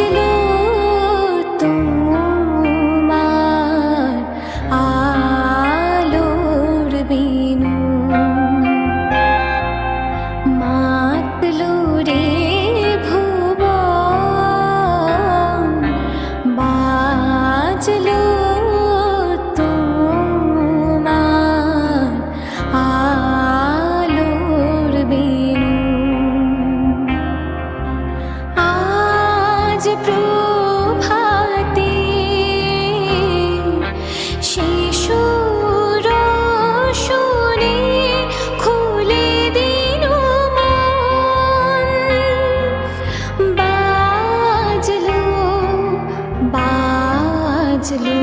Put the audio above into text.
বাজলো তোমার আলোর বিনু, মাতলো রে ভুবন, বাজলো তোমার আলোর বিনু। আজ প্রভাতে শিশুর শুনে খুলে দিল মন, বাজলো বাজলো